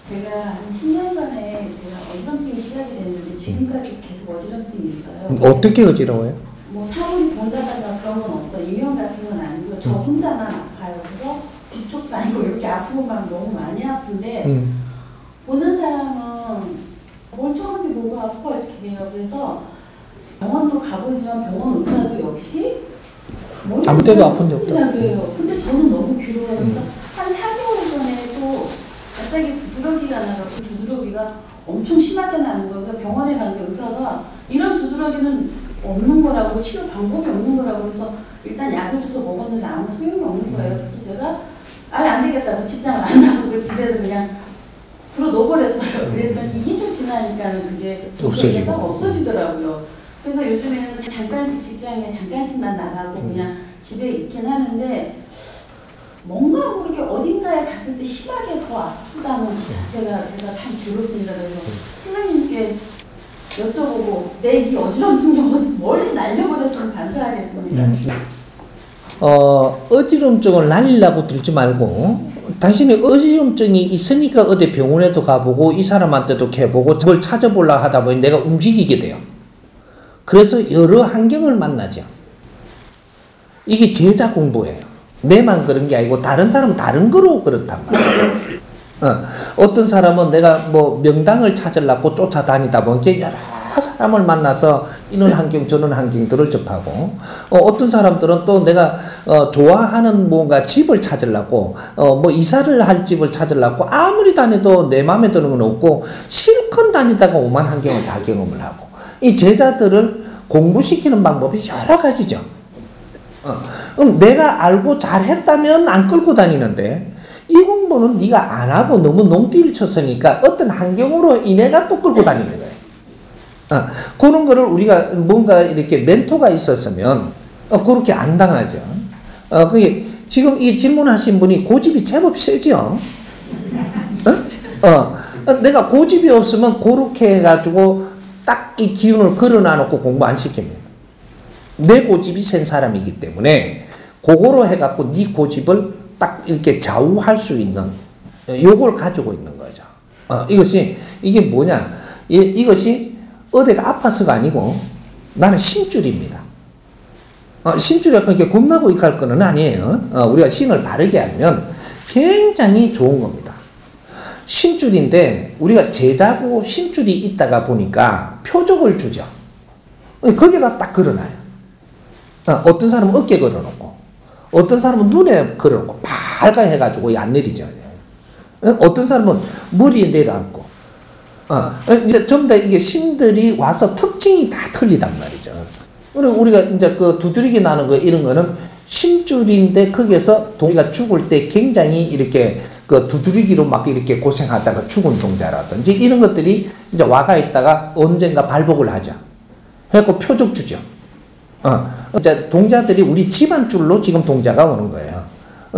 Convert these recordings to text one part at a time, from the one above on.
제가 한 10년 전에 제가 어지럼증이 시작이 됐는데 지금까지 계속 어지럼증이 있어요. 어떻게 어지러워요? 뭐 사물이 동작하다 그런 건 없어. 이명 같은 건 아니고 저 혼자만 아파요. 그래서 뒤쪽도 아니고 이렇게 아프고 막 너무 많이 아픈데 보는 사람은 멀쩡한데 뭐가 아파 이렇게 해요. 그래서 병원도 가보지만 병원 의사도 역시 아무 때도 아픈 데 없다. 그래요. 근데 저는 너무 괴로워요. 그래서 한 4개월 전에 또 갑자기 두드러기가 나서 그 두드러기가 엄청 심하게 나는 거예요. 그래서 병원에 갔는데 의사가 이런 두드러기는 없는 거라고, 치료 방법이 없는 거라고 해서 일단 약을 줘서 먹었는데 아무 소용이 없는 거예요. 그래서 제가 아예 안 되겠다고 직장을 안 나가고 집에서 그냥 불어 넣어버렸어요. 그랬더니 2주 지나니까는 그게 없어지더라고요. 그래서 요즘에는 잠깐씩 직장에 잠깐씩만 나가고 그냥 집에 있긴 하는데 뭔가 모르게 어딘가에 갔을 때 심하게 더 아프다는 그 자체가 제가 참 괴롭습니다. 그래서 선생님께 여쭤보고 내 이 어지럼증 좀 어디 멀리 날려버렸으면 감사하겠습니다. 어지럼증을 날리려고 들지 말고 당신이 어지럼증이 있으니까 어디 병원에도 가보고 이 사람한테도 해보고 뭘 찾아보려고 하다 보니 내가 움직이게 돼요. 그래서 여러 환경을 만나죠. 이게 제자 공부예요. 내만 그런 게 아니고 다른 사람은 다른 거로 그렇단 말이에요. 어떤 사람은 내가 뭐 명당을 찾으려고 쫓아다니다 보니까 여러 사람을 만나서 이런 환경 저런 환경들을 접하고 어떤 사람들은 또 내가 좋아하는 뭔가 집을 찾으려고 뭐 이사를 할 집을 찾으려고 아무리 다녀도 내 마음에 드는 건 없고 실컷 다니다가 오만 환경을 다 경험을 하고 이 제자들을 공부시키는 방법이 여러 가지죠. 내가 알고 잘했다면 안 끌고 다니는데 이 공부는 네가 안 하고 너무 농띠를 쳤으니까 어떤 환경으로 인해 갖고 끌고 다니는 거예요. 그런 거를 우리가 뭔가 이렇게 멘토가 있었으면 그렇게 안 당하죠. 그게 지금 이 질문하신 분이 고집이 제법 세죠. 내가 고집이 없으면 그렇게 해가지고 딱 이 기운을 걸어놔 놓고 공부 안 시킵니다. 내 고집이 센 사람이기 때문에 그거로 해갖고 네 고집을 딱 이렇게 좌우할 수 있는 요걸 가지고 있는 거죠. 이게 뭐냐? 이것이 어디가 아파서가 아니고 나는 신줄입니다. 신줄이 그렇게 겁나고 이갈 거는 아니에요. 우리가 신을 바르게 하면 굉장히 좋은 겁니다. 신줄인데 우리가 제자고 신줄이 있다가 보니까 표적을 주죠. 거기다 딱 걸어놔요. 어떤 사람은 어깨에 걸어놓고 어떤 사람은 눈에 걸어놓고 밝아 해가지고 안 내리죠. 어떤 사람은 머리에 내려앉고 이제 전부 다 이게 신들이 와서 특징이 다 틀리단 말이죠. 우리가 이제 그 두드러기 나는 거 이런 거는 신줄인데 거기에서 우리가 죽을 때 굉장히 이렇게 그 두드러기로 막 이렇게 고생하다가 죽은 동자라든지 이런 것들이 이제 와가 있다가 언젠가 발복을 하죠. 해갖고 표적 주죠. 이제 동자들이 우리 집안 줄로 지금 동자가 오는 거예요.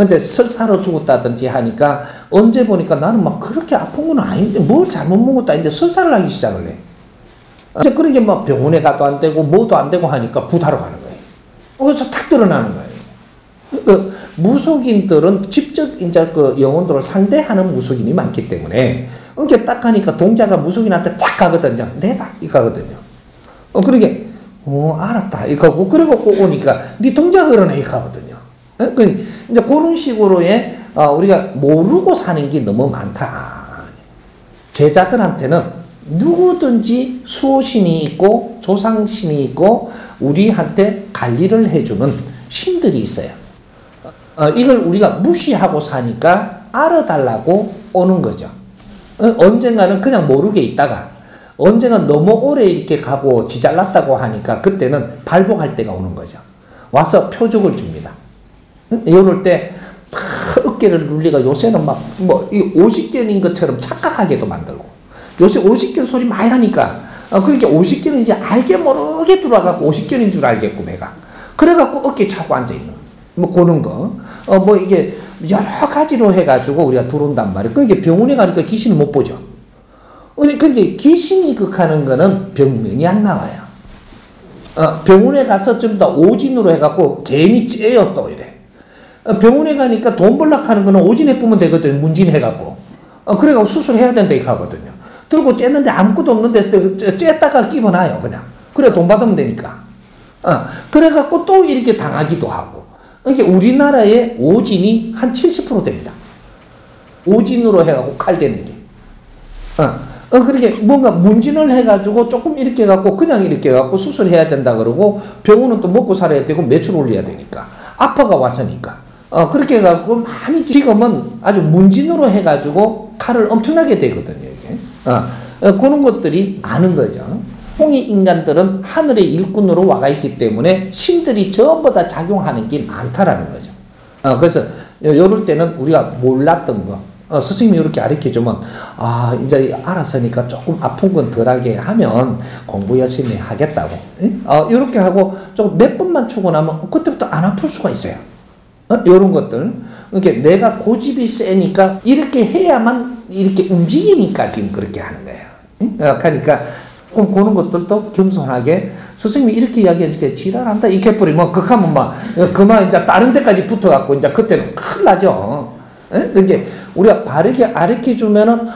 이제 설사로 죽었다든지 하니까 언제 보니까 나는 막 그렇게 아픈 건 아닌데 뭘 잘못 먹었다 했는데 설사를 하기 시작을 해. 이제 그러게 막 병원에 가도 안 되고 뭐도 안 되고 하니까 구타로 가는 거예요. 그래서 탁 드러나는 거예요. 그 무속인들은 직접 이제 그 영혼들을 상대하는 무속인이 많기 때문에 이렇게 딱 가니까 동자가 무속인한테 딱 가거든요. 내다 이 가거든요. 그러게 알았다 이 가고 그리고 꼭 오니까 네 동자 그러네 이 가거든요. 이제 그런 식으로의 우리가 모르고 사는 게 너무 많다. 제자들한테는 누구든지 수호신이 있고 조상신이 있고 우리한테 관리를 해주는 신들이 있어요. 이걸 우리가 무시하고 사니까 알아달라고 오는 거죠. 언젠가는 그냥 모르게 있다가 언젠가 너무 오래 이렇게 가고 지잘났다고 하니까 그때는 발복할 때가 오는 거죠. 와서 표적을 줍니다. 이럴 때 막 어깨를 눌리가 요새는 막 뭐 이 오십견인 것처럼 착각하게도 만들고 요새 오십견 소리 많이 하니까 그러니까 오십견은 이제 알게 모르게 들어와갖고 오십견인 줄 알겠고 배가 그래갖고 어깨 차고 앉아있는 뭐 그런 거 뭐 이게 여러 가지로 해가지고 우리가 들어온단 말이에요. 그러니까 병원에 가니까 귀신을 못 보죠. 근데 귀신이 극하는 거는 병명이 안 나와요. 병원에 가서 좀 더 오진으로 해갖고 괜히 째요 또 이래. 병원에 가니까 돈 벌락 하는 거는 오진 해보면 되거든. 문진 해갖고. 그래가지고 수술해야 된다 이렇게 하거든요. 들고 쬐는데 아무것도 없는 데서 쬐다가 끼워놔요 그냥. 그래 돈 받으면 되니까. 그래갖고 또 이렇게 당하기도 하고. 그러니까 우리나라의 오진이 한 70% 됩니다. 오진으로 해갖고 칼 대는 게. 그렇게 뭔가 문진을 해가지고 조금 이렇게 해갖고 그냥 이렇게 해갖고 수술해야 된다 그러고 병원은 또 먹고 살아야 되고 매출 올려야 되니까. 아파가 왔으니까. 그렇게 해갖고 많이 지금은 아주 문진으로 해가지고 칼을 엄청나게 대거든요, 이게. 그런 것들이 많은 거죠. 홍익 인간들은 하늘의 일꾼으로 와가 있기 때문에 신들이 전부 다 작용하는 게 많다라는 거죠. 그래서 이럴 때는 우리가 몰랐던 거, 스승님이 이렇게 가르쳐주면, 이제 알았으니까 조금 아픈 건 덜하게 하면 공부 열심히 하겠다고. 이렇게 하고 좀 몇 번만 추고 나면 그때부터 안 아플 수가 있어요. 이런 것들. 그러니까 내가 고집이 세니까 이렇게 해야만 이렇게 움직이니까 지금 그렇게 하는 거예요. 그러니까 그런 것들도 겸손하게 선생님이 이렇게 이야기해줄게 지랄한다 이렇게 해버리면 극하면 막 그만 이제 다른 데까지 붙어갖고 이제 그때는 큰일 나죠. 그러니까 우리가 바르게 가르쳐주면은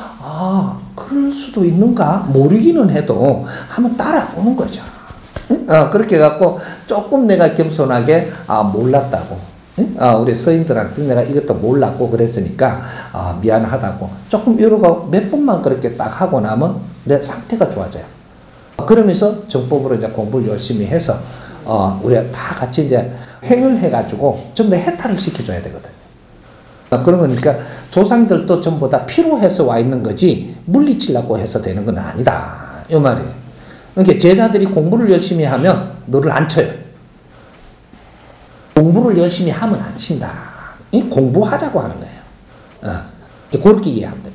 그럴 수도 있는가 모르기는 해도 한번 따라보는 거죠. 그렇게 해갖고 조금 내가 겸손하게 몰랐다고. 우리 서인들한테 내가 이것도 몰랐고 그랬으니까 미안하다고 조금 이러고 몇 번만 그렇게 딱 하고 나면 내 상태가 좋아져요. 그러면서 정법으로 이제 공부를 열심히 해서 우리가 다 같이 이제 행을 해가지고 전부 다 해탈을 시켜줘야 되거든요. 그런 거니까 조상들도 전부 다 필요해서 와 있는 거지 물리치려고 해서 되는 건 아니다 이 말이에요. 그러니까 제자들이 공부를 열심히 하면 너를 안 쳐요. 공부를 열심히 하면 안 친다. 공부하자고 하는 거예요. 그렇게 이해하면 돼요.